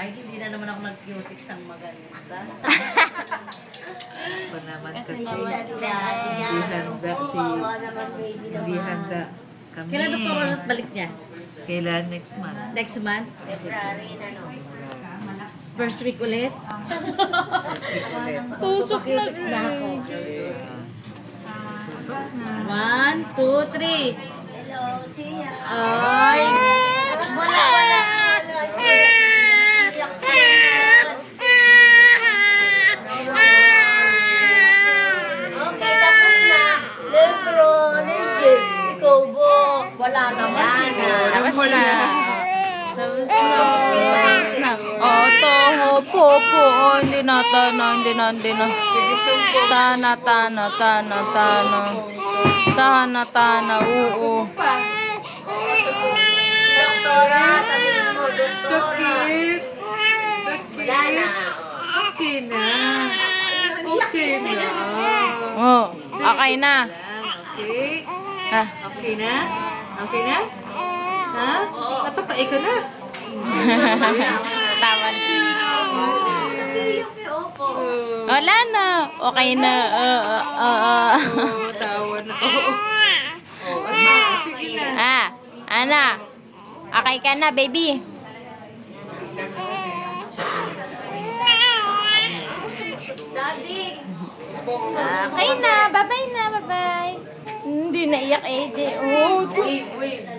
Ay, hindi na naman ako nag-cutics ng maganda. Ba naman kasi Kasi hindi handa kami. Kailan doktor ulit balik niya? Kailan next month? Next month? February na, no? First week ulit? Ulit. Tusok na Na ako. Susok na. 1, 2, 3. Hello, siya. Ay! Wala. Okay, tapos na. Lebron, legit. Ikaw bo. Wala naman. Tapos na. Tapos na. Oh, toho, po. Oh, hindi na. Tana. Oo. Doktora, sabihin mo, doktora. Chokit! Wala na. Okay na. Okay na. Oh, okay na. Okay. Ah. Okay na? Okay na? Ha? Natatay ka na? Tawan. Wala na. Okay na. Tawa na. Ano? Sige na. Ana. Okay ka na, baby. Daddy. Okay na. Bye-bye na. Bye-bye. Hindi naiyak, Ede. Oh, Wait.